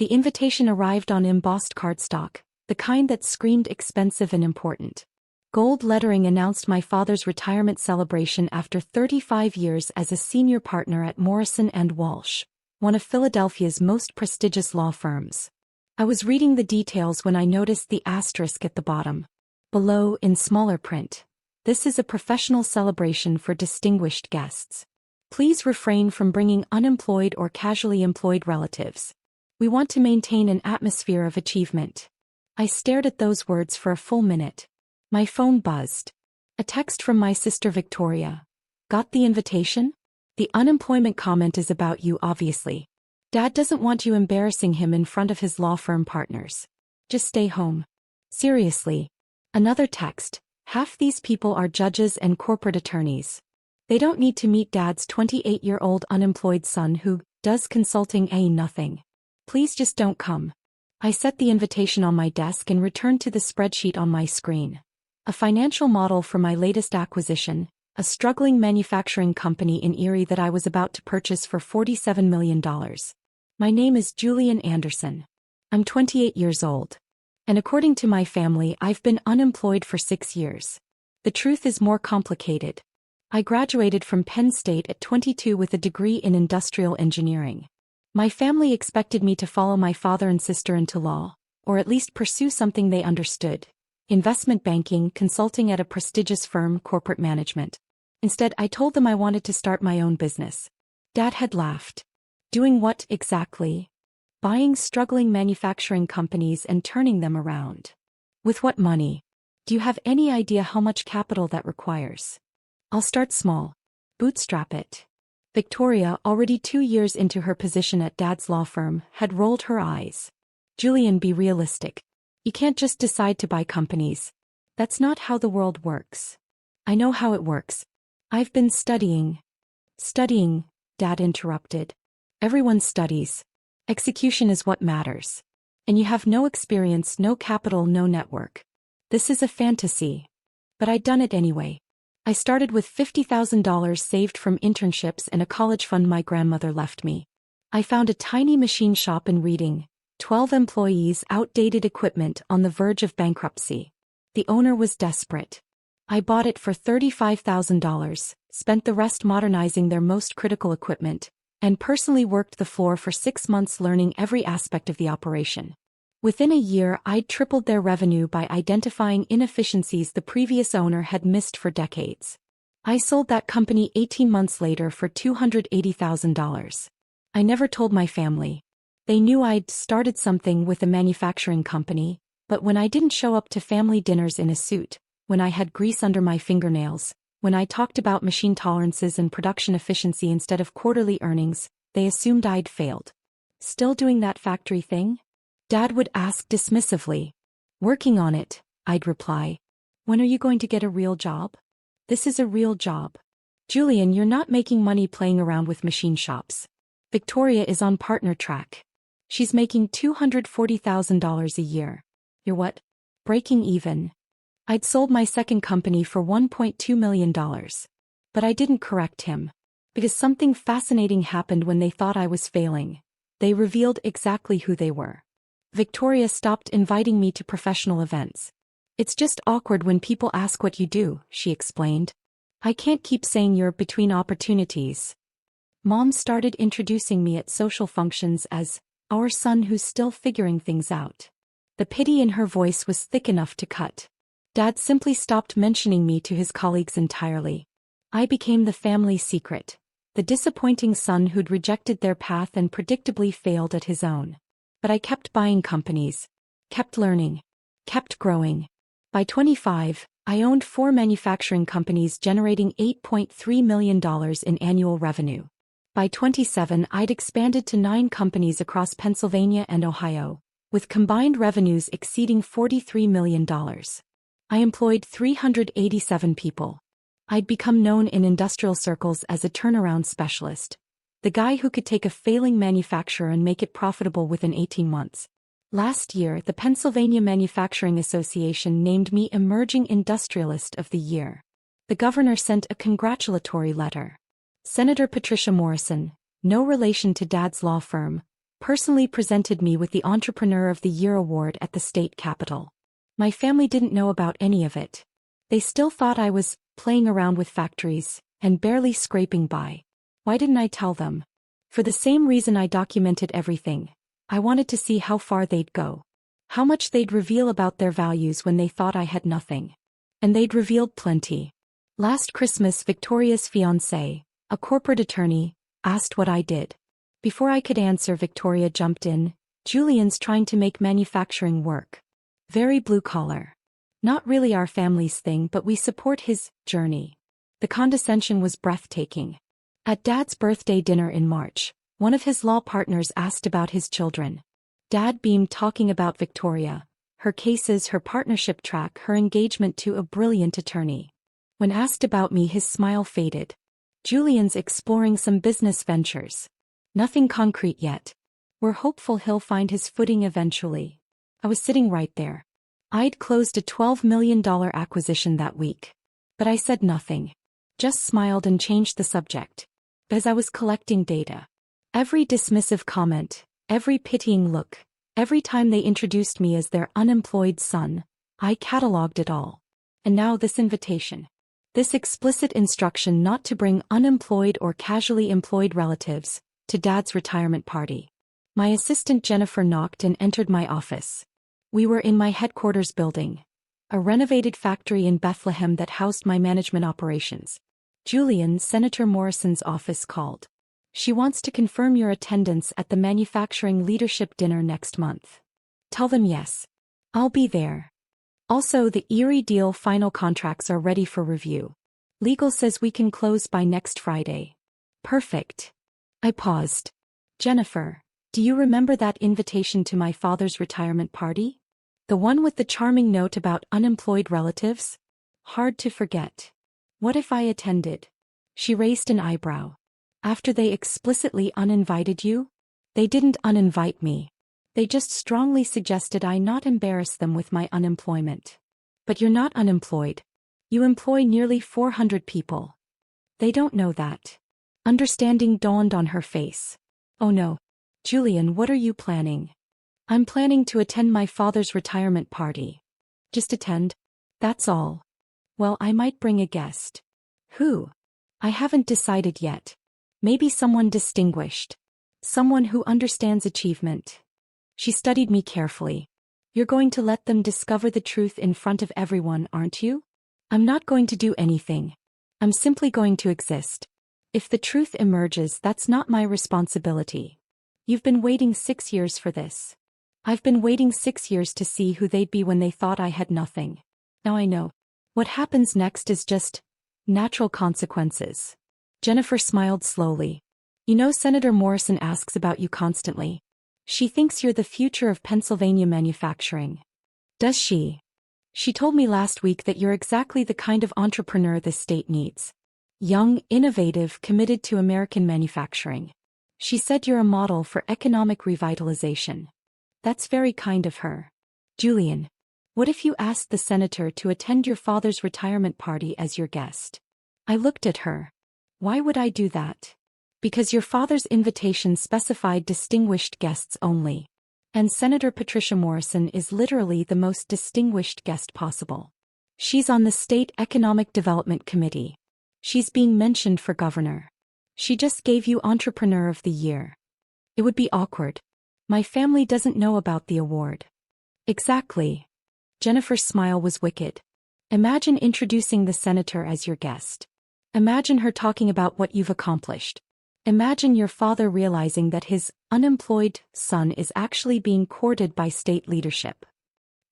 The invitation arrived on embossed cardstock, the kind that screamed expensive and important. Gold lettering announced my father's retirement celebration after 35 years as a senior partner at Morrison Walsh, one of Philadelphia's most prestigious law firms. I was reading the details when I noticed the asterisk at the bottom. Below, in smaller print, "This is a professional celebration for distinguished guests. Please refrain from bringing unemployed or casually employed relatives. We want to maintain an atmosphere of achievement." I stared at those words for a full minute. My phone buzzed. A text from my sister Victoria. "Got the invitation? The unemployment comment is about you, obviously. Dad doesn't want you embarrassing him in front of his law firm partners. Just stay home." Seriously. Another text. "Half these people are judges and corporate attorneys. They don't need to meet Dad's 28-year-old unemployed son who does consulting nothing. Please just don't come." I set the invitation on my desk and returned to the spreadsheet on my screen. A financial model for my latest acquisition, a struggling manufacturing company in Erie that I was about to purchase for $47 million. My name is Julian Anderson. I'm 28 years old. And according to my family, I've been unemployed for 6 years. The truth is more complicated. I graduated from Penn State at 22 with a degree in industrial engineering. My family expected me to follow my father and sister into law, or at least pursue something they understood. Investment banking, consulting at a prestigious firm, corporate management. Instead, I told them I wanted to start my own business. Dad had laughed. Doing what exactly? Buying struggling manufacturing companies and turning them around. With what money? Do you have any idea how much capital that requires? I'll start small. Bootstrap it. Victoria, already 2 years into her position at Dad's law firm, had rolled her eyes. "Julian, be realistic. You can't just decide to buy companies. That's not how the world works." "I know how it works. I've been studying." "Studying," Dad interrupted. "Everyone studies. Execution is what matters. And you have no experience, no capital, no network. This is a fantasy." But I'd done it anyway. I started with $50,000 saved from internships and a college fund my grandmother left me. I found a tiny machine shop in Reading. 12 employees, outdated equipment, on the verge of bankruptcy. The owner was desperate. I bought it for $35,000, spent the rest modernizing their most critical equipment, and personally worked the floor for 6 months learning every aspect of the operation. Within a year, I'd tripled their revenue by identifying inefficiencies the previous owner had missed for decades. I sold that company 18 months later for $280,000. I never told my family. They knew I'd started something with a manufacturing company, but when I didn't show up to family dinners in a suit, when I had grease under my fingernails, when I talked about machine tolerances and production efficiency instead of quarterly earnings, they assumed I'd failed. "Still doing that factory thing?" Dad would ask dismissively. "Working on it," I'd reply. "When are you going to get a real job?" "This is a real job. Julian, you're not making money playing around with machine shops. Victoria is on partner track. She's making $240,000 a year. You're what? Breaking even." I'd sold my second company for $1.2 million. But I didn't correct him. Because something fascinating happened when they thought I was failing. They revealed exactly who they were. Victoria stopped inviting me to professional events. "It's just awkward when people ask what you do," she explained. "I can't keep saying you're between opportunities." Mom started introducing me at social functions as our son who's still figuring things out. The pity in her voice was thick enough to cut. Dad simply stopped mentioning me to his colleagues entirely. I became the family secret, the disappointing son who'd rejected their path and predictably failed at his own. But I kept buying companies, kept learning, kept growing. By 25, I owned 4 manufacturing companies generating $8.3 million in annual revenue. By 27, I'd expanded to 9 companies across Pennsylvania and Ohio, with combined revenues exceeding $43 million. I employed 387 people. I'd become known in industrial circles as a turnaround specialist, the guy who could take a failing manufacturer and make it profitable within 18 months. Last year, the Pennsylvania Manufacturing Association named me Emerging Industrialist of the Year. The governor sent a congratulatory letter. Senator Patricia Morrison, no relation to Dad's law firm, personally presented me with the Entrepreneur of the Year award at the state capitol. My family didn't know about any of it. They still thought I was playing around with factories and barely scraping by. Why didn't I tell them? For the same reason I documented everything. I wanted to see how far they'd go. How much they'd reveal about their values when they thought I had nothing. And they'd revealed plenty. Last Christmas, Victoria's fiancé, a corporate attorney, asked what I did. Before I could answer, Victoria jumped in. Julian's trying to make manufacturing work. Very blue collar. Not really our family's thing, but we support his journey. The condescension was breathtaking. At Dad's birthday dinner in March, one of his law partners asked about his children. Dad beamed, talking about Victoria, her cases, her partnership track, her engagement to a brilliant attorney. When asked about me, his smile faded. Julian's exploring some business ventures. Nothing concrete yet. We're hopeful he'll find his footing eventually. I was sitting right there. I'd closed a $12 million acquisition that week. But I said nothing. Just smiled and changed the subject. As I was collecting data. Every dismissive comment, every pitying look, every time they introduced me as their unemployed son, I cataloged it all. And now this invitation. This explicit instruction not to bring unemployed or casually employed relatives to Dad's retirement party. My assistant Jennifer knocked and entered my office. We were in my headquarters building, a renovated factory in Bethlehem that housed my management operations. Julian, Senator Morrison's office called. She wants to confirm your attendance at the manufacturing leadership dinner next month. Tell them yes. I'll be there. Also, the Erie deal final contracts are ready for review. Legal says we can close by next Friday. Perfect. I paused. Jennifer, do you remember that invitation to my father's retirement party? The one with the charming note about unemployed relatives? Hard to forget. What if I attended? She raised an eyebrow. After they explicitly uninvited you? They didn't uninvite me. They just strongly suggested I not embarrass them with my unemployment. But you're not unemployed. You employ nearly 400 people. They don't know that. Understanding dawned on her face. Oh no. Julian, what are you planning? I'm planning to attend my father's retirement party. Just attend? That's all. Well, I might bring a guest. Who? I haven't decided yet. Maybe someone distinguished. Someone who understands achievement. She studied me carefully. You're going to let them discover the truth in front of everyone, aren't you? I'm not going to do anything. I'm simply going to exist. If the truth emerges, that's not my responsibility. You've been waiting 6 years for this. I've been waiting 6 years to see who they'd be when they thought I had nothing. Now I know. What happens next is just natural consequences. Jennifer smiled slowly. You know, Senator Morrison asks about you constantly. She thinks you're the future of Pennsylvania manufacturing. Does she? She told me last week that you're exactly the kind of entrepreneur this state needs. Young, innovative, committed to American manufacturing. She said you're a model for economic revitalization. That's very kind of her. Julian, what if you asked the senator to attend your father's retirement party as your guest? I looked at her. Why would I do that? Because your father's invitation specified distinguished guests only. And Senator Patricia Morrison is literally the most distinguished guest possible. She's on the State Economic Development Committee. She's being mentioned for governor. She just gave you Entrepreneur of the Year. It would be awkward. My family doesn't know about the award. Exactly. Jennifer's smile was wicked. Imagine introducing the senator as your guest. Imagine her talking about what you've accomplished. Imagine your father realizing that his unemployed son is actually being courted by state leadership.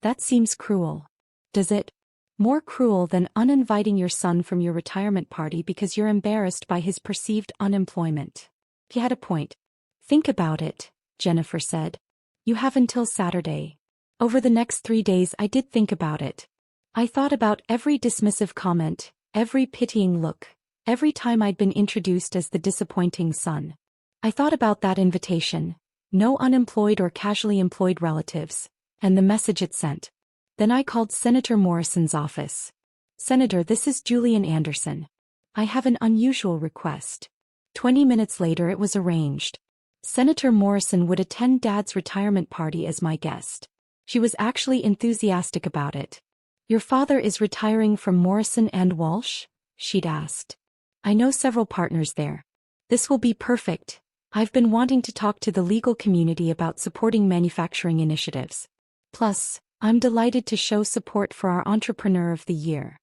That seems cruel. Does it? More cruel than uninviting your son from your retirement party because you're embarrassed by his perceived unemployment. He had a point. Think about it, Jennifer said. You have until Saturday. Over the next 3 days I did think about it. I thought about every dismissive comment, every pitying look, every time I'd been introduced as the disappointing son. I thought about that invitation, no unemployed or casually employed relatives, and the message it sent. Then I called Senator Morrison's office. Senator, this is Julian Anderson. I have an unusual request. 20 minutes later it was arranged. Senator Morrison would attend Dad's retirement party as my guest. She was actually enthusiastic about it. Your father is retiring from Morrison and Walsh? She'd asked. I know several partners there. This will be perfect. I've been wanting to talk to the legal community about supporting manufacturing initiatives. Plus, I'm delighted to show support for our Entrepreneur of the Year.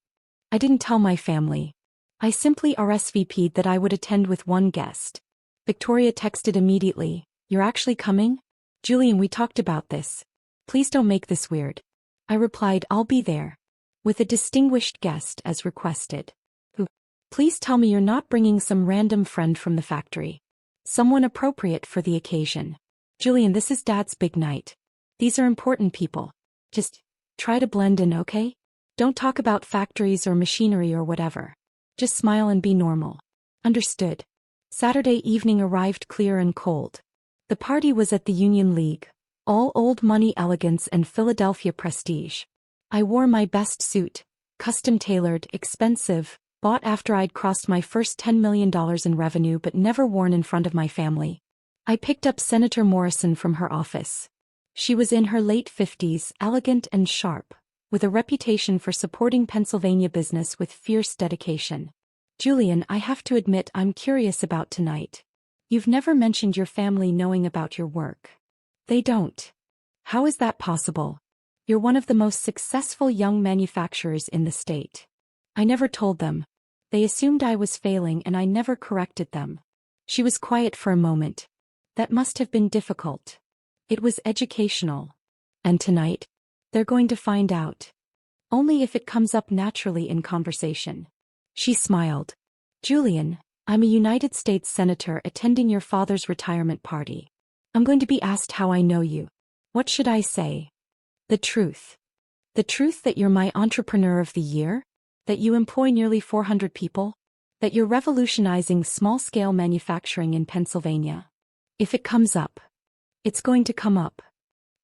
I didn't tell my family. I simply RSVP'd that I would attend with one guest. Victoria texted immediately, "You're actually coming? Julian, we talked about this. Please don't make this weird." I replied, "I'll be there. With a distinguished guest as requested. Who? Please tell me you're not bringing some random friend from the factory. Someone appropriate for the occasion. Julian, this is Dad's big night. These are important people. Just try to blend in, okay? Don't talk about factories or machinery or whatever. Just smile and be normal. Understood." Saturday evening arrived clear and cold. The party was at the Union League, all old money elegance and Philadelphia prestige. I wore my best suit, custom-tailored, expensive, bought after I'd crossed my first $10 million in revenue but never worn in front of my family. I picked up Senator Morrison from her office. She was in her late 50s, elegant and sharp, with a reputation for supporting Pennsylvania business with fierce dedication. "Julian, I have to admit I'm curious about tonight. You've never mentioned your family knowing about your work." "They don't." "How is that possible? You're one of the most successful young manufacturers in the state." "I never told them. They assumed I was failing and I never corrected them." She was quiet for a moment. "That must have been difficult." "It was educational." "And tonight? They're going to find out." "Only if it comes up naturally in conversation." She smiled. "Julian, I'm a United States Senator attending your father's retirement party. I'm going to be asked how I know you. What should I say?" "The truth." "The truth that you're my Entrepreneur of the Year? That you employ nearly 400 people? That you're revolutionizing small-scale manufacturing in Pennsylvania?" "If it comes up." "It's going to come up."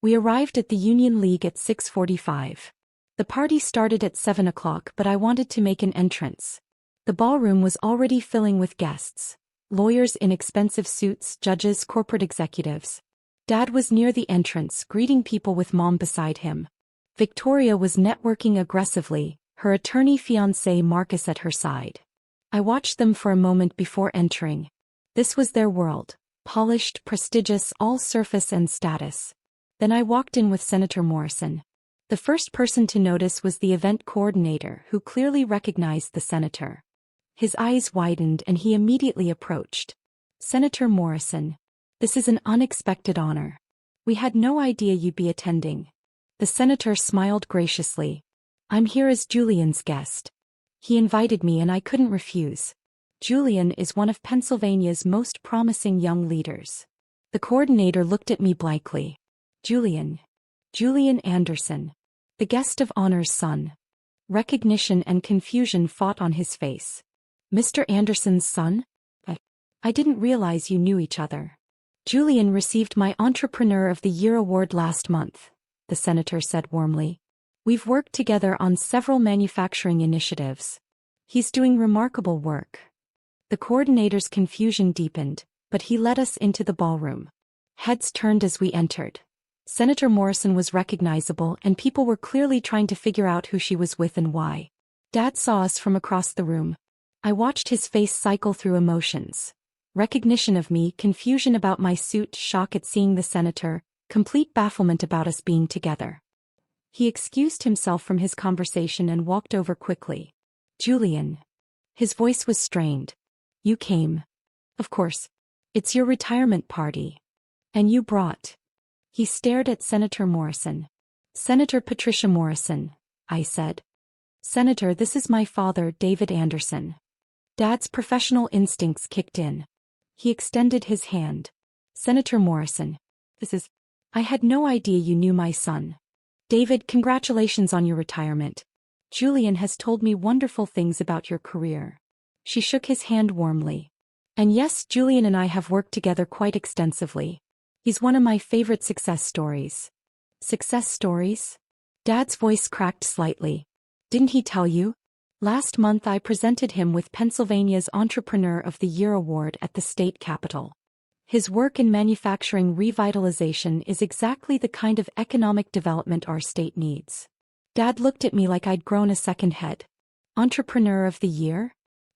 We arrived at the Union League at 6:45. The party started at 7 o'clock, but I wanted to make an entrance. The ballroom was already filling with guests. Lawyers in expensive suits, judges, corporate executives. Dad was near the entrance, greeting people with Mom beside him. Victoria was networking aggressively, her attorney fiancé Marcus at her side. I watched them for a moment before entering. This was their world, polished, prestigious, all surface and status. Then I walked in with Senator Morrison. The first person to notice was the event coordinator, who clearly recognized the senator. His eyes widened and he immediately approached. "Senator Morrison, this is an unexpected honor. We had no idea you'd be attending." The senator smiled graciously. "I'm here as Julian's guest. He invited me and I couldn't refuse. Julian is one of Pennsylvania's most promising young leaders." The coordinator looked at me blankly. Julian Anderson. The guest of honor's son." Recognition and confusion fought on his face. "Mr. Anderson's son? I didn't realize you knew each other." "Julian received my Entrepreneur of the Year award last month," the senator said warmly. "We've worked together on several manufacturing initiatives. He's doing remarkable work." The coordinator's confusion deepened, but he led us into the ballroom. Heads turned as we entered. Senator Morrison was recognizable and people were clearly trying to figure out who she was with and why. Dad saw us from across the room. I watched his face cycle through emotions. Recognition of me, confusion about my suit, shock at seeing the senator, complete bafflement about us being together. He excused himself from his conversation and walked over quickly. "Julian." His voice was strained. "You came." "Of course. It's your retirement party. And you brought." He stared at Senator Morrison. "Senator Patricia Morrison," I said. "Senator, this is my father, David Anderson." Dad's professional instincts kicked in. He extended his hand. "Senator Morrison, I had no idea you knew my son. David, congratulations on your retirement. Julian has told me wonderful things about your career." She shook his hand warmly. "And yes, Julian and I have worked together quite extensively. He's one of my favorite success stories." "Success stories?" Dad's voice cracked slightly. "Didn't he tell you? Last month I presented him with Pennsylvania's Entrepreneur of the Year award at the state capitol." His work in manufacturing revitalization is exactly the kind of economic development our state needs. Dad looked at me like I'd grown a second head. Entrepreneur of the Year?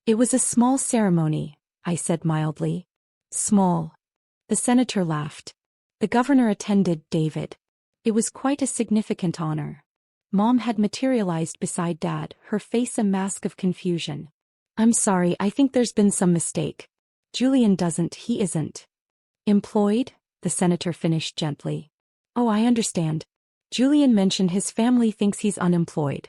It was a small ceremony, I said mildly. Small. The senator laughed. The governor attended, David. It was quite a significant honor. Mom had materialized beside Dad, her face a mask of confusion. I'm sorry, I think there's been some mistake. Julian he isn't. Employed? The senator finished gently. Oh, I understand. Julian mentioned his family thinks he's unemployed.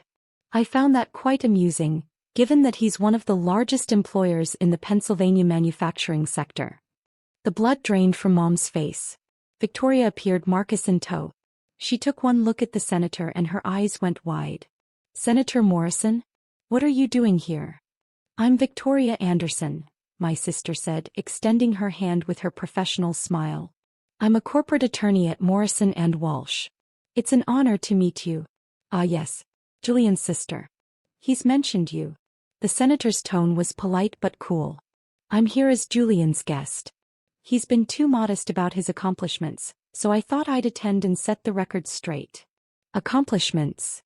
I found that quite amusing, given that he's one of the largest employers in the Pennsylvania manufacturing sector. The blood drained from Mom's face. Victoria appeared, Marcus in tow. She took one look at the senator and her eyes went wide. Senator Morrison? What are you doing here? I'm Victoria Anderson, my sister said, extending her hand with her professional smile. I'm a corporate attorney at Morrison & Walsh. It's an honor to meet you. Ah yes, Julian's sister. He's mentioned you. The senator's tone was polite but cool. I'm here as Julian's guest. He's been too modest about his accomplishments, so I thought I'd attend and set the record straight. Accomplishments?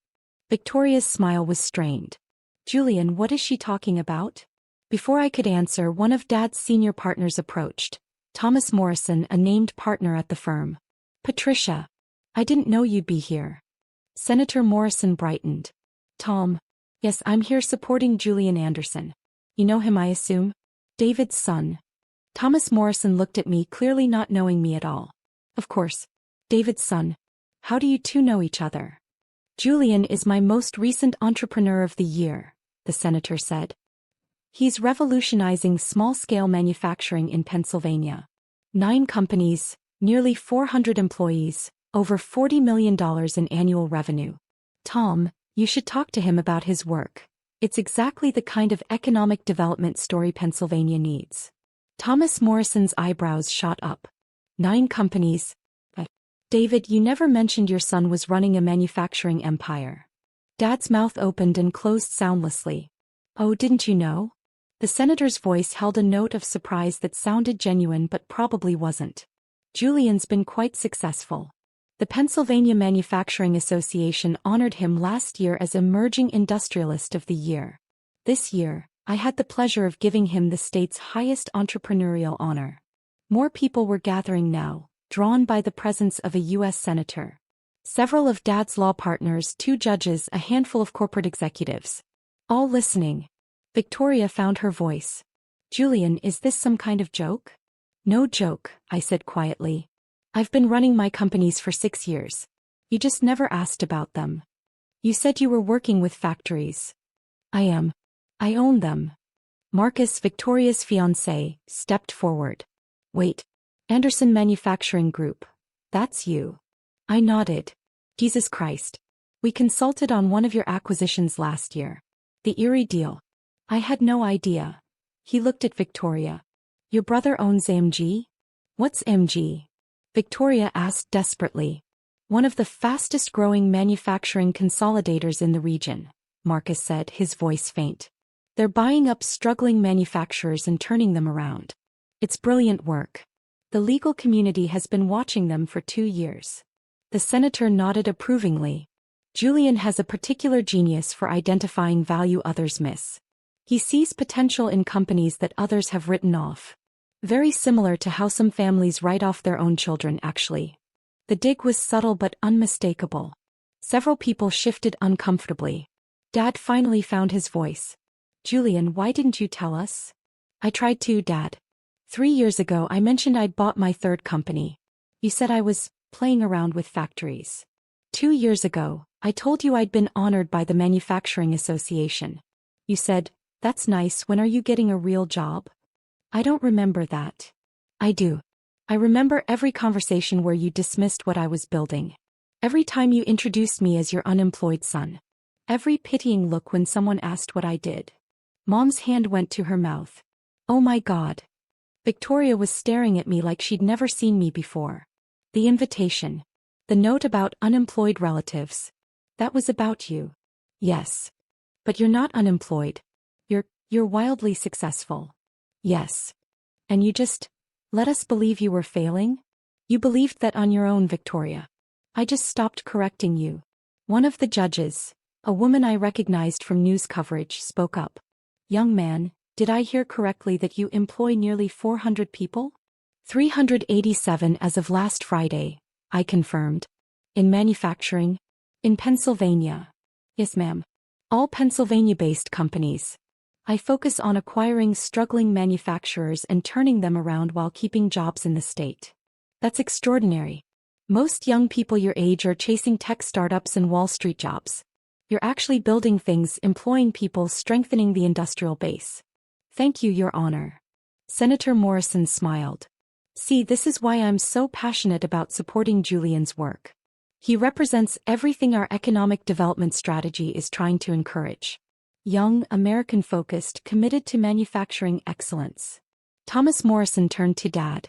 Victoria's smile was strained. Julian, what is she talking about? Before I could answer, one of Dad's senior partners approached. Thomas Morrison, a named partner at the firm. Patricia. I didn't know you'd be here. Senator Morrison brightened. Tom. Yes, I'm here supporting Julian Anderson. You know him, I assume? David's son. Thomas Morrison looked at me, clearly not knowing me at all. Of course. David's son. How do you two know each other? Julian is my most recent Entrepreneur of the Year, the senator said. He's revolutionizing small-scale manufacturing in Pennsylvania. 9 companies, nearly 400 employees, over $40 million in annual revenue. Tom, you should talk to him about his work. It's exactly the kind of economic development story Pennsylvania needs. Thomas Morrison's eyebrows shot up. 9 companies. David, you never mentioned your son was running a manufacturing empire. Dad's mouth opened and closed soundlessly. Oh, didn't you know? The senator's voice held a note of surprise that sounded genuine but probably wasn't. Julian's been quite successful. The Pennsylvania Manufacturing Association honored him last year as Emerging Industrialist of the Year. This year, I had the pleasure of giving him the state's highest entrepreneurial honor. More people were gathering now, drawn by the presence of a U.S. senator. Several of Dad's law partners, 2 judges, a handful of corporate executives. All listening. Victoria found her voice. Julian, is this some kind of joke? No joke, I said quietly. I've been running my companies for 6 years. You just never asked about them. You said you were working with factories. I am. I own them. Marcus, Victoria's fiancé, stepped forward. Wait. Anderson Manufacturing Group. That's you. I nodded. Jesus Christ. We consulted on one of your acquisitions last year. The Erie deal. I had no idea. He looked at Victoria. Your brother owns MG? What's MG? Victoria asked desperately. One of the fastest-growing manufacturing consolidators in the region, Marcus said, his voice faint. They're buying up struggling manufacturers and turning them around. It's brilliant work. The legal community has been watching them for 2 years. The senator nodded approvingly. Julian has a particular genius for identifying value others miss. He sees potential in companies that others have written off. Very similar to how some families write off their own children, actually. The dig was subtle but unmistakable. Several people shifted uncomfortably. Dad finally found his voice. Julian, why didn't you tell us? I tried to, Dad. 3 years ago I mentioned I'd bought my 3rd company. You said I was playing around with factories. 2 years ago, I told you I'd been honored by the Manufacturing Association. You said, that's nice, when are you getting a real job? I don't remember that. I do. I remember every conversation where you dismissed what I was building. Every time you introduced me as your unemployed son. Every pitying look when someone asked what I did. Mom's hand went to her mouth. Oh my God. Victoria was staring at me like she'd never seen me before. The invitation. The note about unemployed relatives. That was about you. Yes. But you're not unemployed. You're wildly successful. Yes. And you just Let us believe you were failing? You believed that on your own, Victoria. I just stopped correcting you. One of the judges, a woman I recognized from news coverage, spoke up. Young man, did I hear correctly that you employ nearly 400 people? 387 as of last Friday, I confirmed. In manufacturing? In Pennsylvania. Yes, ma'am. All Pennsylvania-based companies. I focus on acquiring struggling manufacturers and turning them around while keeping jobs in the state. That's extraordinary. Most young people your age are chasing tech startups and Wall Street jobs. You're actually building things, employing people, strengthening the industrial base. Thank you, Your Honor. Senator Morrison smiled. See, this is why I'm so passionate about supporting Julian's work. He represents everything our economic development strategy is trying to encourage. Young, American-focused, committed to manufacturing excellence. Thomas Morrison turned to Dad.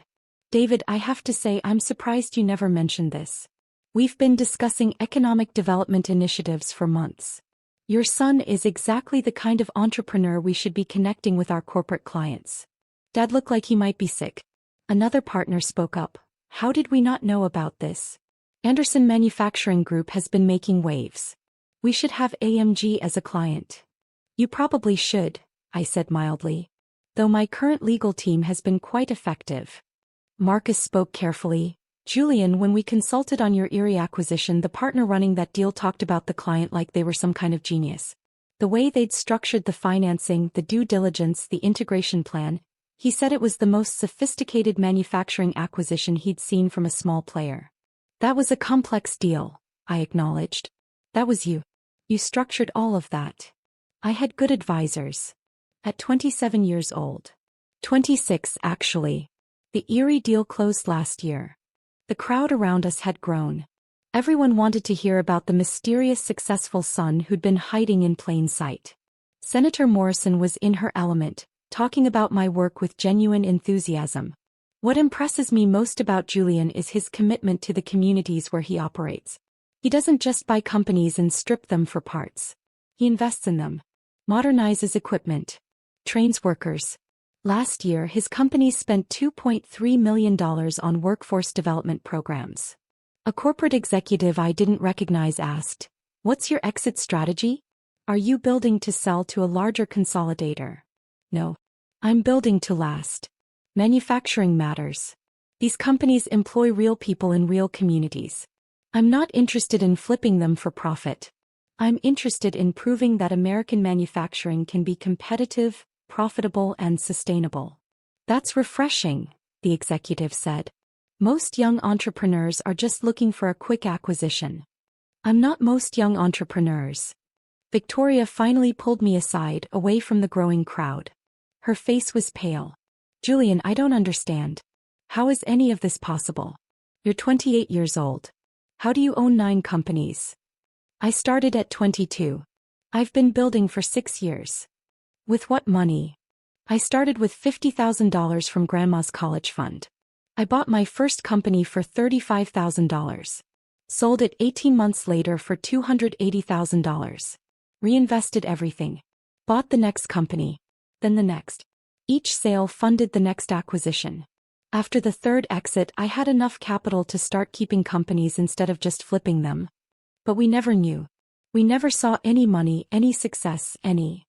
David, I have to say I'm surprised you never mentioned this. We've been discussing economic development initiatives for months. Your son is exactly the kind of entrepreneur we should be connecting with our corporate clients. Dad looked like he might be sick. Another partner spoke up. How did we not know about this? Anderson Manufacturing Group has been making waves. We should have AMG as a client. You probably should, I said mildly. Though my current legal team has been quite effective. Marcus spoke carefully. Julian, when we consulted on your Erie acquisition, the partner running that deal talked about the client like they were some kind of genius. The way they'd structured the financing, the due diligence, the integration plan, he said it was the most sophisticated manufacturing acquisition he'd seen from a small player. That was a complex deal, I acknowledged. That was you. You structured all of that. I had good advisors. At 27 years old. 26, actually. The Erie deal closed last year. The crowd around us had grown. Everyone wanted to hear about the mysterious successful son who'd been hiding in plain sight. Senator Morrison was in her element, talking about my work with genuine enthusiasm. What impresses me most about Julian is his commitment to the communities where he operates. He doesn't just buy companies and strip them for parts. He invests in them. Modernizes equipment. Trains workers. Last year, his company spent $2.3 million on workforce development programs. A corporate executive I didn't recognize asked, "What's your exit strategy? Are you building to sell to a larger consolidator?" No. I'm building to last. Manufacturing matters. These companies employ real people in real communities. I'm not interested in flipping them for profit. I'm interested in proving that American manufacturing can be competitive, profitable, and sustainable. That's refreshing, the executive said. Most young entrepreneurs are just looking for a quick acquisition. I'm not most young entrepreneurs. Victoria finally pulled me aside, away from the growing crowd. Her face was pale. Julian, I don't understand. How is any of this possible? You're 28 years old. How do you own 9 companies? I started at 22. I've been building for 6 years. With what money? I started with $50,000 from Grandma's college fund. I bought my first company for $35,000. Sold it 18 months later for $280,000. Reinvested everything. Bought the next company. Then the next. Each sale funded the next acquisition. After the third exit, I had enough capital to start keeping companies instead of just flipping them. But we never knew. We never saw any money, any success, any.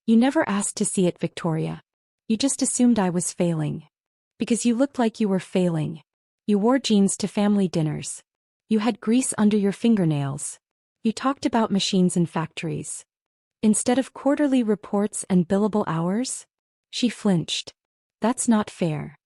You never asked to see it, Victoria. You just assumed I was failing. Because you looked like you were failing. You wore jeans to family dinners. You had grease under your fingernails. You talked about machines and factories. Instead of quarterly reports and billable hours? She flinched. That's not fair.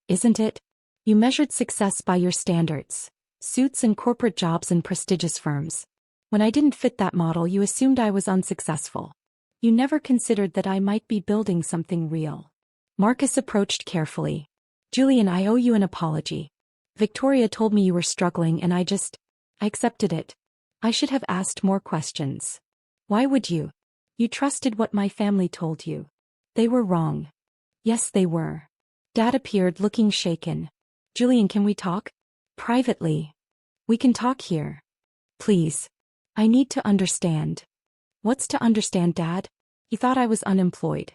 Isn't it? You measured success by your standards. Suits and corporate jobs in prestigious firms. When I didn't fit that model, you assumed I was unsuccessful. You never considered that I might be building something real. Marcus approached carefully. Julian, I owe you an apology. Victoria told me you were struggling and I accepted it. I should have asked more questions. Why would you? You trusted what my family told you. They were wrong. Yes, they were. Dad appeared, looking shaken. Julian, can we talk? Privately. We can talk here. Please. I need to understand. What's to understand, Dad? He thought I was unemployed.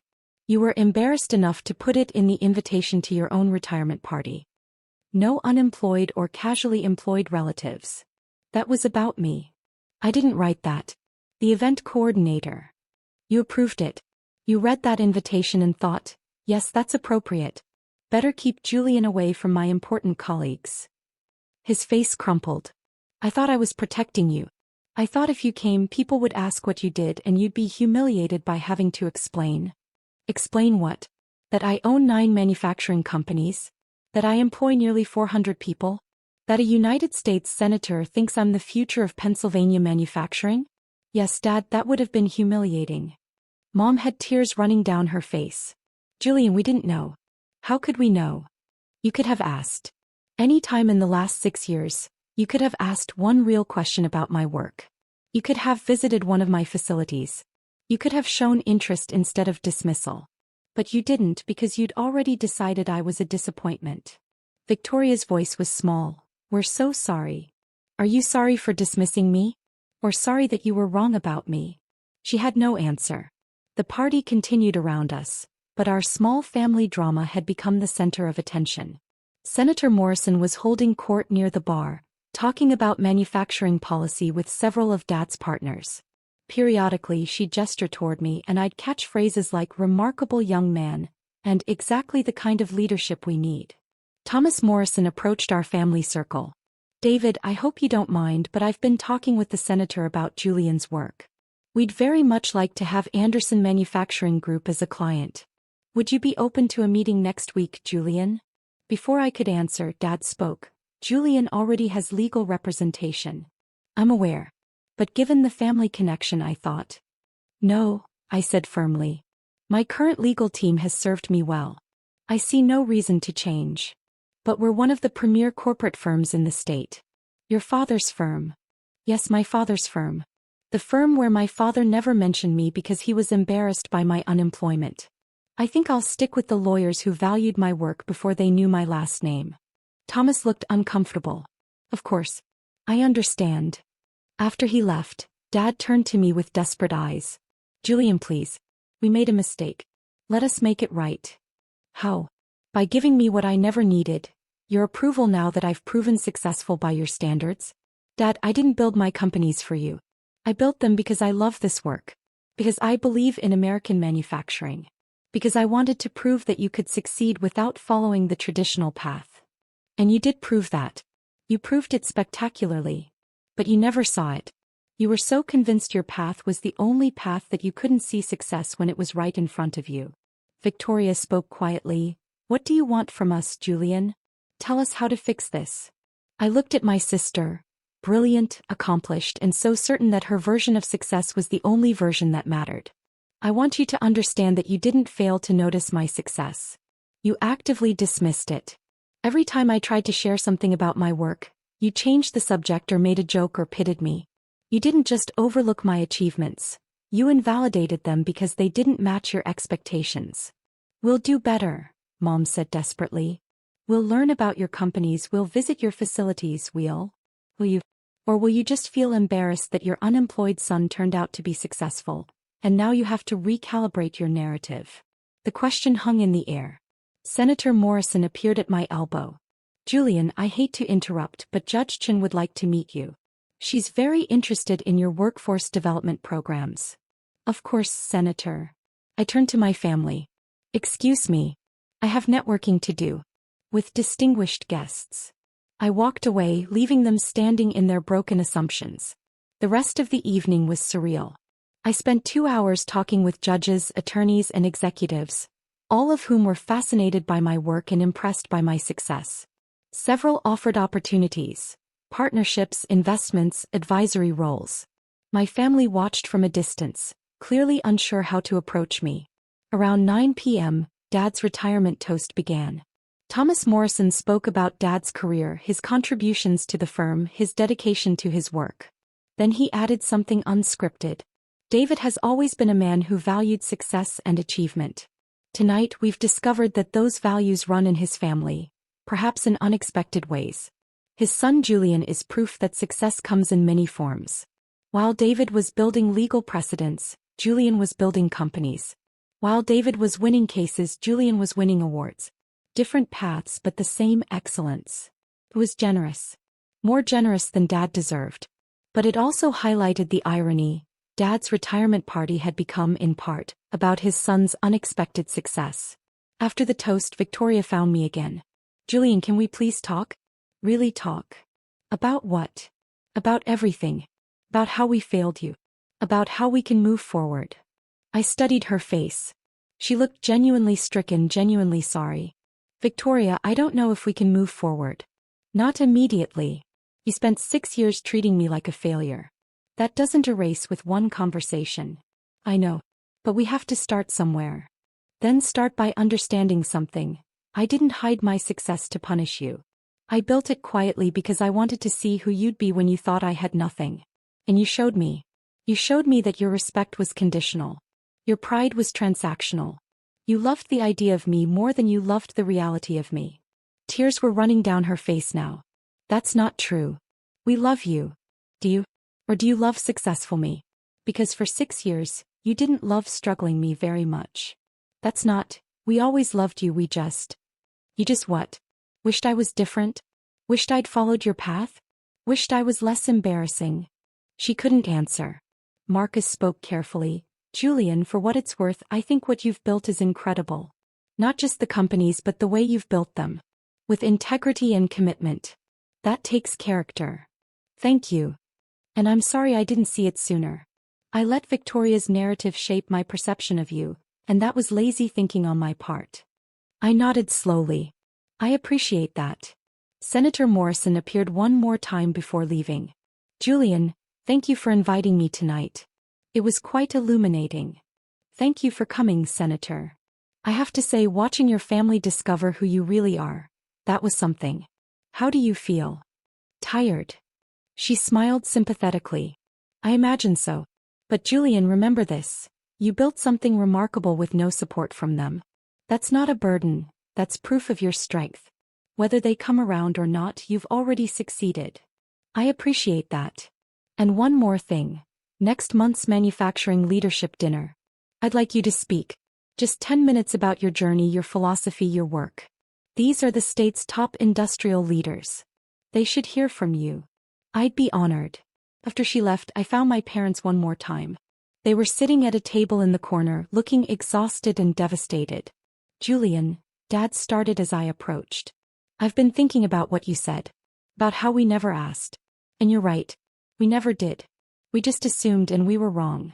You were embarrassed enough to put it in the invitation to your own retirement party. No unemployed or casually employed relatives. That was about me. I didn't write that. The event coordinator. You approved it. You read that invitation and thought, yes, that's appropriate. Better keep Julian away from my important colleagues. His face crumpled. I thought I was protecting you. I thought if you came, people would ask what you did and you'd be humiliated by having to explain. Explain what? That I own 9 manufacturing companies? That I employ nearly 400 people? That a United States senator thinks I'm the future of Pennsylvania manufacturing? Yes, Dad, that would have been humiliating. Mom had tears running down her face. Julian, we didn't know. How could we know? You could have asked. Any time in the last 6 years, you could have asked one real question about my work. You could have visited one of my facilities. You could have shown interest instead of dismissal. But you didn't because you'd already decided I was a disappointment. Victoria's voice was small. We're so sorry. Are you sorry for dismissing me? Or sorry that you were wrong about me? She had no answer. The party continued around us, but our small family drama had become the center of attention. Senator Morrison was holding court near the bar, talking about manufacturing policy with several of Dad's partners. Periodically she'd gesture toward me and I'd catch phrases like remarkable young man, and exactly the kind of leadership we need. Thomas Morrison approached our family circle. David, I hope you don't mind, but I've been talking with the senator about Julian's work. We'd very much like to have Anderson Manufacturing Group as a client. Would you be open to a meeting next week, Julian? Before I could answer, Dad spoke. Julian already has legal representation. I'm aware. But given the family connection, I thought. No, I said firmly. My current legal team has served me well. I see no reason to change. But we're one of the premier corporate firms in the state. Your father's firm. Yes, my father's firm. The firm where my father never mentioned me because he was embarrassed by my unemployment. I think I'll stick with the lawyers who valued my work before they knew my last name. Thomas looked uncomfortable. Of course. I understand. After he left, Dad turned to me with desperate eyes. Julian, please. We made a mistake. Let us make it right. How? By giving me what I never needed. Your approval now that I've proven successful by your standards? Dad, I didn't build my companies for you. I built them because I love this work. Because I believe in American manufacturing. Because I wanted to prove that you could succeed without following the traditional path. And you did prove that. You proved it spectacularly. But you never saw it. You were so convinced your path was the only path that you couldn't see success when it was right in front of you. Victoria spoke quietly. What do you want from us, Julian? Tell us how to fix this. I looked at my sister. Brilliant, accomplished, and so certain that her version of success was the only version that mattered. I want you to understand that you didn't fail to notice my success. You actively dismissed it. Every time I tried to share something about my work, you changed the subject or made a joke or pitted me. You didn't just overlook my achievements. You invalidated them because they didn't match your expectations. We'll do better, Mom said desperately. We'll learn about your companies, we'll visit your facilities, will you? Or will you just feel embarrassed that your unemployed son turned out to be successful, and now you have to recalibrate your narrative? The question hung in the air. Senator Morrison appeared at my elbow. Julian, I hate to interrupt, but Judge Chin would like to meet you. She's very interested in your workforce development programs. Of course, Senator. I turned to my family. Excuse me. I have networking to do. With distinguished guests. I walked away, leaving them standing in their broken assumptions. The rest of the evening was surreal. I spent 2 hours talking with judges, attorneys, and executives, all of whom were fascinated by my work and impressed by my success. Several offered opportunities, partnerships, investments, advisory roles. My family watched from a distance, clearly unsure how to approach me. Around 9 p.m., Dad's retirement toast began. Thomas Morrison spoke about Dad's career, his contributions to the firm, his dedication to his work. Then he added something unscripted. David has always been a man who valued success and achievement. Tonight we've discovered that those values run in his family, perhaps in unexpected ways. His son Julian is proof that success comes in many forms. While David was building legal precedents, Julian was building companies. While David was winning cases, Julian was winning awards. Different paths but the same excellence. It was generous. More generous than Dad deserved. But it also highlighted the irony. Dad's retirement party had become, in part, about his son's unexpected success. After the toast, Victoria found me again. Julian, can we please talk? Really talk. About what? About everything. About how we failed you. About how we can move forward. I studied her face. She looked genuinely stricken, genuinely sorry. Victoria, I don't know if we can move forward. Not immediately. You spent 6 years treating me like a failure. That doesn't erase with one conversation. I know. But we have to start somewhere. Then start by understanding something. I didn't hide my success to punish you. I built it quietly because I wanted to see who you'd be when you thought I had nothing. And you showed me. You showed me that your respect was conditional. Your pride was transactional. You loved the idea of me more than you loved the reality of me. Tears were running down her face now. That's not true. We love you. Do you? Or do you love successful me? Because for 6 years, you didn't love struggling me very much. That's not, we always loved you, you just what? Wished I was different? Wished I'd followed your path? Wished I was less embarrassing? She couldn't answer. Marcus spoke carefully. Julian, for what it's worth, I think what you've built is incredible. Not just the companies but the way you've built them. With integrity and commitment. That takes character. Thank you. And I'm sorry I didn't see it sooner. I let Victoria's narrative shape my perception of you, and that was lazy thinking on my part. I nodded slowly. I appreciate that. Senator Morrison appeared one more time before leaving. Julian, thank you for inviting me tonight. It was quite illuminating. Thank you for coming, Senator. I have to say, watching your family discover who you really are, that was something. How do you feel? Tired. She smiled sympathetically. I imagine so. But Julian, remember this. You built something remarkable with no support from them. That's not a burden, that's proof of your strength. Whether they come around or not, you've already succeeded. I appreciate that. And one more thing. Next month's manufacturing leadership dinner. I'd like you to speak. Just 10 minutes about your journey, your philosophy, your work. These are the state's top industrial leaders. They should hear from you. I'd be honored. After she left, I found my parents one more time. They were sitting at a table in the corner, looking exhausted and devastated. Julian, Dad started as I approached. I've been thinking about what you said. About how we never asked. And you're right. We never did. We just assumed and we were wrong.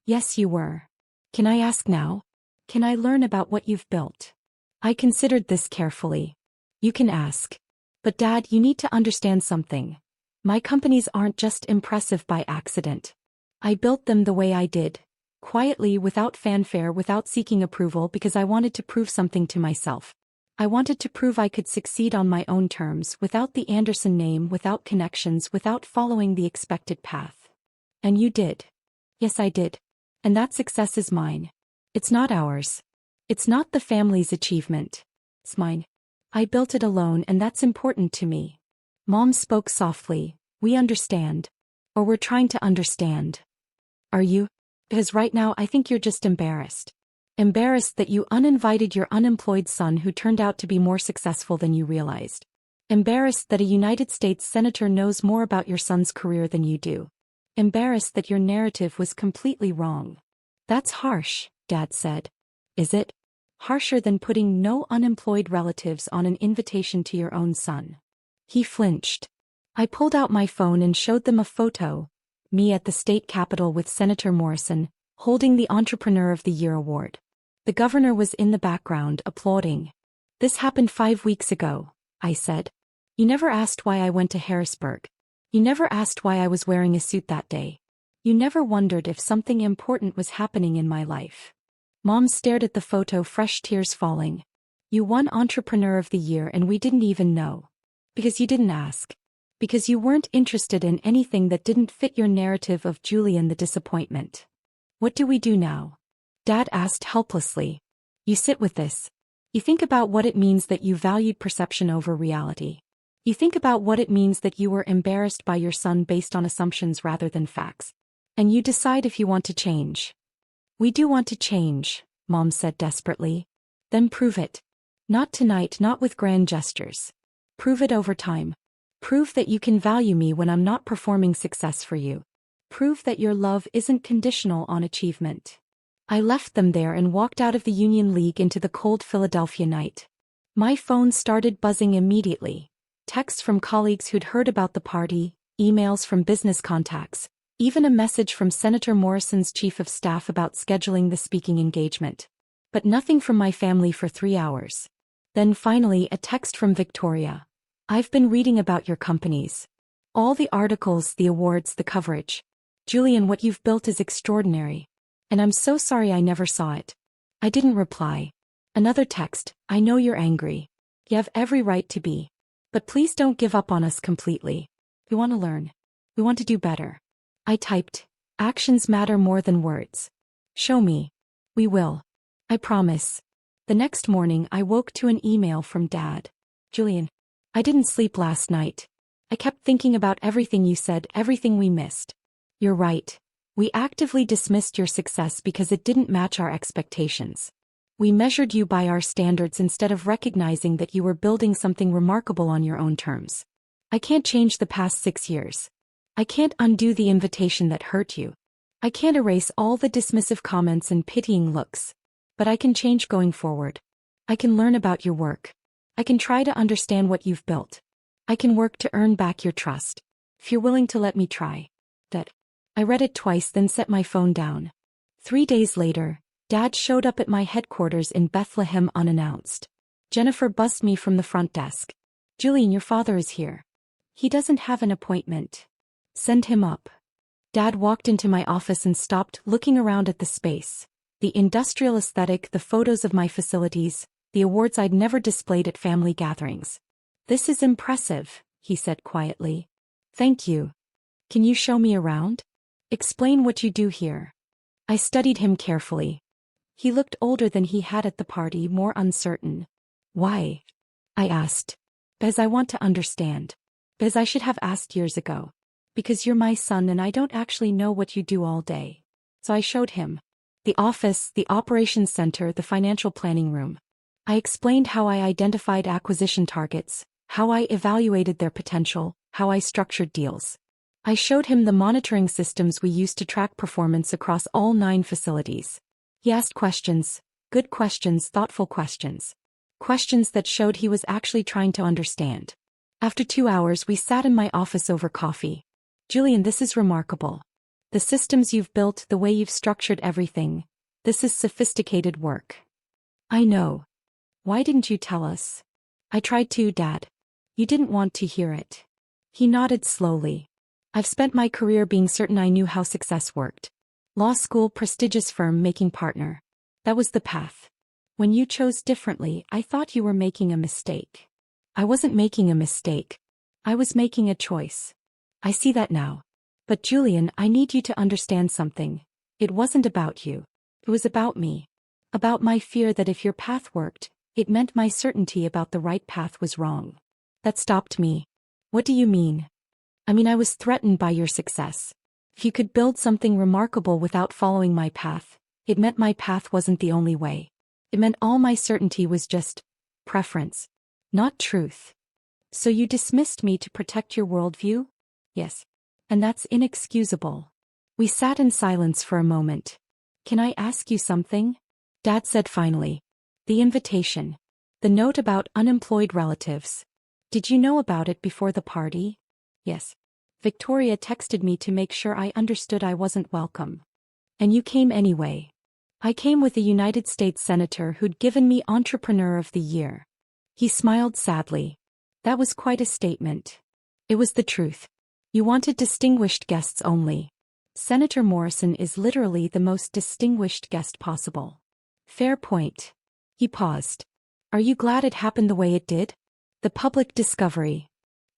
Yes, you were. Can I ask now? Can I learn about what you've built? I considered this carefully. You can ask. But Dad, you need to understand something. My companies aren't just impressive by accident. I built them the way I did. Quietly, without fanfare, without seeking approval, because I wanted to prove something to myself. I wanted to prove I could succeed on my own terms, without the Anderson name, without connections, without following the expected path. And you did. Yes, I did. And that success is mine. It's not ours. It's not the family's achievement. It's mine. I built it alone, and that's important to me. Mom spoke softly. We understand. Or we're trying to understand. Are you? Because right now I think you're just embarrassed. Embarrassed that you uninvited your unemployed son who turned out to be more successful than you realized. Embarrassed that a United States senator knows more about your son's career than you do. Embarrassed that your narrative was completely wrong. That's harsh, Dad said. Is it? Harsher than putting no unemployed relatives on an invitation to your own son. He flinched. I pulled out my phone and showed them a photo. Me at the state capitol with Senator Morrison, holding the Entrepreneur of the Year award. The governor was in the background, applauding. This happened 5 weeks ago, I said. You never asked why I went to Harrisburg. You never asked why I was wearing a suit that day. You never wondered if something important was happening in my life. Mom stared at the photo, fresh tears falling. You won Entrepreneur of the Year and we didn't even know. Because you didn't ask. Because you weren't interested in anything that didn't fit your narrative of Julian the disappointment. What do we do now? Dad asked helplessly. You sit with this. You think about what it means that you valued perception over reality. You think about what it means that you were embarrassed by your son based on assumptions rather than facts. And you decide if you want to change. We do want to change, Mom said desperately. Then prove it. Not tonight, not with grand gestures. Prove it over time. Prove that you can value me when I'm not performing success for you. Prove that your love isn't conditional on achievement. I left them there and walked out of the Union League into the cold Philadelphia night. My phone started buzzing immediately. Texts from colleagues who'd heard about the party, emails from business contacts, even a message from Senator Morrison's chief of staff about scheduling the speaking engagement. But nothing from my family for 3 hours. Then finally a text from Victoria. I've been reading about your companies. All the articles, the awards, the coverage. Julian, what you've built is extraordinary. And I'm so sorry I never saw it. I didn't reply. Another text, I know you're angry. You have every right to be. But please don't give up on us completely. We want to learn. We want to do better. I typed, actions matter more than words. Show me. We will. I promise. The next morning I woke to an email from Dad. Julian, I didn't sleep last night. I kept thinking about everything you said, everything we missed. You're right. We actively dismissed your success because it didn't match our expectations. We measured you by our standards instead of recognizing that you were building something remarkable on your own terms. I can't change the past 6 years. I can't undo the invitation that hurt you. I can't erase all the dismissive comments and pitying looks. But I can change going forward. I can learn about your work. I can try to understand what you've built. I can work to earn back your trust. If you're willing to let me try. That. I read it twice, then set my phone down. 3 days later, Dad showed up at my headquarters in Bethlehem unannounced. Jennifer buzzed me from the front desk. Julian, your father is here. He doesn't have an appointment. Send him up. Dad walked into my office and stopped, looking around at the space. The industrial aesthetic, the photos of my facilities, the awards I'd never displayed at family gatherings. This is impressive, he said quietly. Thank you. Can you show me around? Explain what you do here. I studied him carefully. He looked older than he had at the party, more uncertain. Why? I asked. Because I want to understand. Because I should have asked years ago. Because you're my son and I don't actually know what you do all day. So I showed him. The office, the operations center, the financial planning room. I explained how I identified acquisition targets, how I evaluated their potential, how I structured deals. I showed him the monitoring systems we used to track performance across all 9 facilities. He asked questions, good questions, thoughtful questions. Questions that showed he was actually trying to understand. After 2 hours we sat in my office over coffee. Julian, this is remarkable. The systems you've built, the way you've structured everything. This is sophisticated work. I know. Why didn't you tell us? I tried to, Dad. You didn't want to hear it. He nodded slowly. I've spent my career being certain I knew how success worked. Law school, prestigious firm, making partner. That was the path. When you chose differently, I thought you were making a mistake. I wasn't making a mistake. I was making a choice. I see that now. But Julian, I need you to understand something. It wasn't about you. It was about me. About my fear that if your path worked, it meant my certainty about the right path was wrong. That stopped me. What do you mean? I mean, I was threatened by your success. If you could build something remarkable without following my path, it meant my path wasn't the only way. It meant all my certainty was just preference, not truth. So you dismissed me to protect your worldview? Yes. And that's inexcusable. We sat in silence for a moment. Can I ask you something? Dad said finally. The invitation. The note about unemployed relatives. Did you know about it before the party? Yes. Victoria texted me to make sure I understood I wasn't welcome. And you came anyway. I came with a United States senator who'd given me Entrepreneur of the Year. He smiled sadly. That was quite a statement. It was the truth. You wanted distinguished guests only. Senator Morrison is literally the most distinguished guest possible. Fair point. He paused. Are you glad it happened the way it did? The public discovery.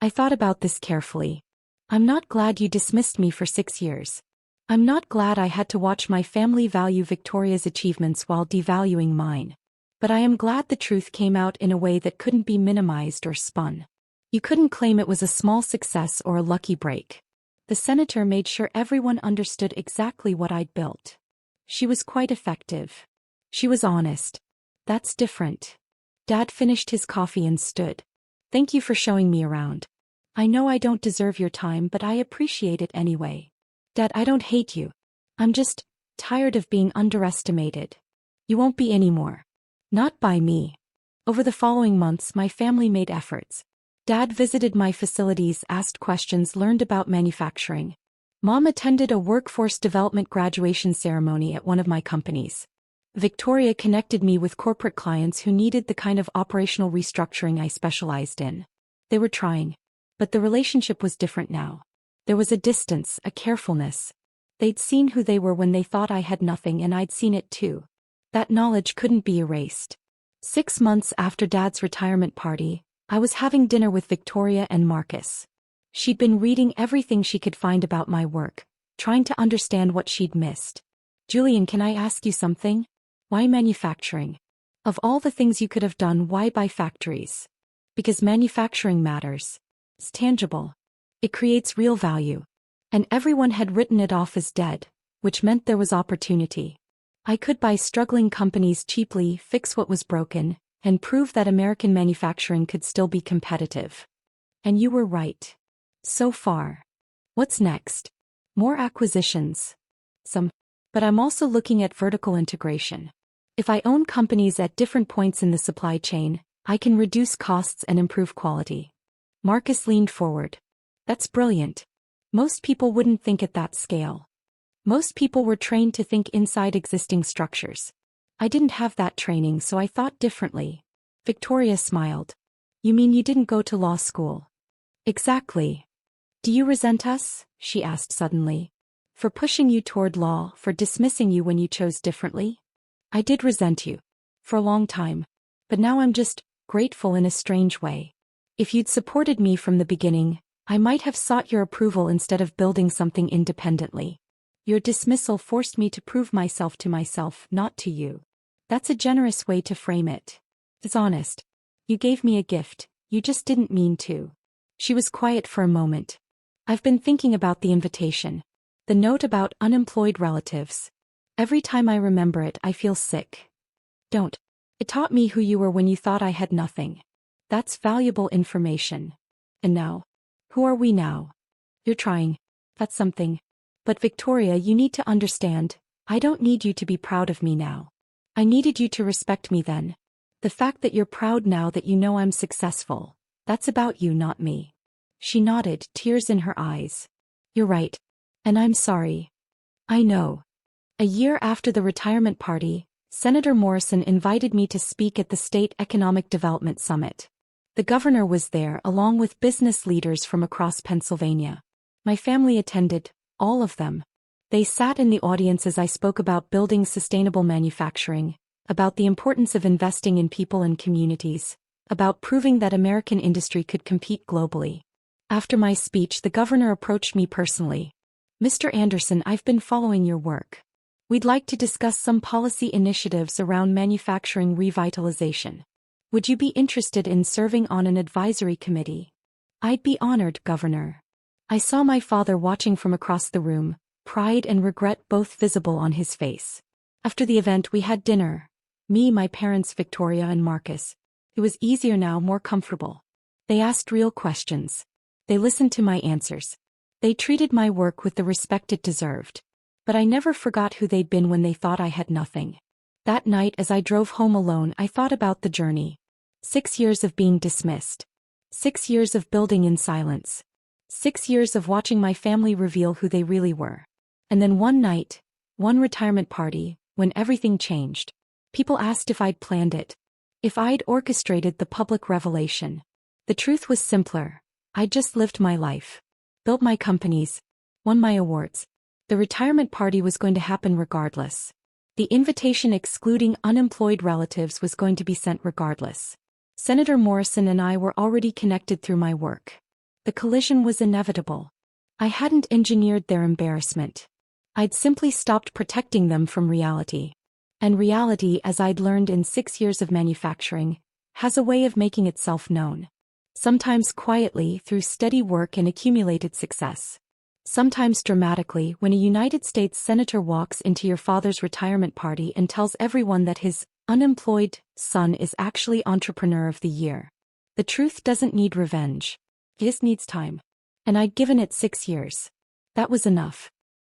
I thought about this carefully. I'm not glad you dismissed me for 6 years. I'm not glad I had to watch my family value Victoria's achievements while devaluing mine. But I am glad the truth came out in a way that couldn't be minimized or spun. You couldn't claim it was a small success or a lucky break. The senator made sure everyone understood exactly what I'd built. She was quite effective. She was honest. That's different. Dad finished his coffee and stood. Thank you for showing me around. I know I don't deserve your time, but I appreciate it anyway. Dad, I don't hate you. I'm just tired of being underestimated. You won't be anymore. Not by me. Over the following months, my family made efforts. Dad visited my facilities, asked questions, learned about manufacturing. Mom attended a workforce development graduation ceremony at one of my companies. Victoria connected me with corporate clients who needed the kind of operational restructuring I specialized in. They were trying. But the relationship was different now. There was a distance, a carefulness. They'd seen who they were when they thought I had nothing, and I'd seen it too. That knowledge couldn't be erased. 6 months after Dad's retirement party, I was having dinner with Victoria and Marcus. She'd been reading everything she could find about my work, trying to understand what she'd missed. Julian, can I ask you something? Why manufacturing? Of all the things you could have done, why buy factories? Because manufacturing matters. It's tangible. It creates real value. And everyone had written it off as dead, which meant there was opportunity. I could buy struggling companies cheaply, fix what was broken, and prove that American manufacturing could still be competitive. And you were right. So far. What's next? More acquisitions. Some. But I'm also looking at vertical integration. If I own companies at different points in the supply chain, I can reduce costs and improve quality. Marcus leaned forward. That's brilliant. Most people wouldn't think at that scale. Most people were trained to think inside existing structures. I didn't have that training, so I thought differently. Victoria smiled. You mean you didn't go to law school? Exactly. Do you resent us? She asked suddenly. For pushing you toward law, for dismissing you when you chose differently? I did resent you. For a long time. But now I'm just grateful in a strange way. If you'd supported me from the beginning, I might have sought your approval instead of building something independently. Your dismissal forced me to prove myself to myself, not to you. That's a generous way to frame it. It's honest. You gave me a gift, you just didn't mean to. She was quiet for a moment. I've been thinking about the invitation. The note about unemployed relatives. Every time I remember it, I feel sick. Don't. It taught me who you were when you thought I had nothing. That's valuable information. And now? Who are we now? You're trying. That's something. But Victoria, you need to understand, I don't need you to be proud of me now. I needed you to respect me then. The fact that you're proud now that you know I'm successful, that's about you, not me. She nodded, tears in her eyes. You're right. And I'm sorry. I know. A year after the retirement party, Senator Morrison invited me to speak at the State Economic Development Summit. The governor was there along with business leaders from across Pennsylvania. My family attended. All of them. They sat in the audience as I spoke about building sustainable manufacturing, about the importance of investing in people and communities, about proving that American industry could compete globally. After my speech, the governor approached me personally. Mr. Anderson, I've been following your work. We'd like to discuss some policy initiatives around manufacturing revitalization. Would you be interested in serving on an advisory committee? I'd be honored, Governor. I saw my father watching from across the room, pride and regret both visible on his face. After the event, we had dinner. Me, my parents, Victoria, and Marcus. It was easier now, more comfortable. They asked real questions. They listened to my answers. They treated my work with the respect it deserved. But I never forgot who they'd been when they thought I had nothing. That night, as I drove home alone, I thought about the journey. 6 years of being dismissed. 6 years of building in silence. 6 years of watching my family reveal who they really were. And then one night, one retirement party, when everything changed. People asked if I'd planned it. If I'd orchestrated the public revelation. The truth was simpler. I'd just lived my life. Built my companies. Won my awards. The retirement party was going to happen regardless. The invitation excluding unemployed relatives was going to be sent regardless. Senator Morrison and I were already connected through my work. The collision was inevitable. I hadn't engineered their embarrassment. I'd simply stopped protecting them from reality. And reality, as I'd learned in 6 years of manufacturing, has a way of making itself known. Sometimes quietly through steady work and accumulated success. Sometimes dramatically when a United States senator walks into your father's retirement party and tells everyone that his unemployed son is actually entrepreneur of the year. The truth doesn't need revenge. It just needs time. And I'd given it 6 years. That was enough.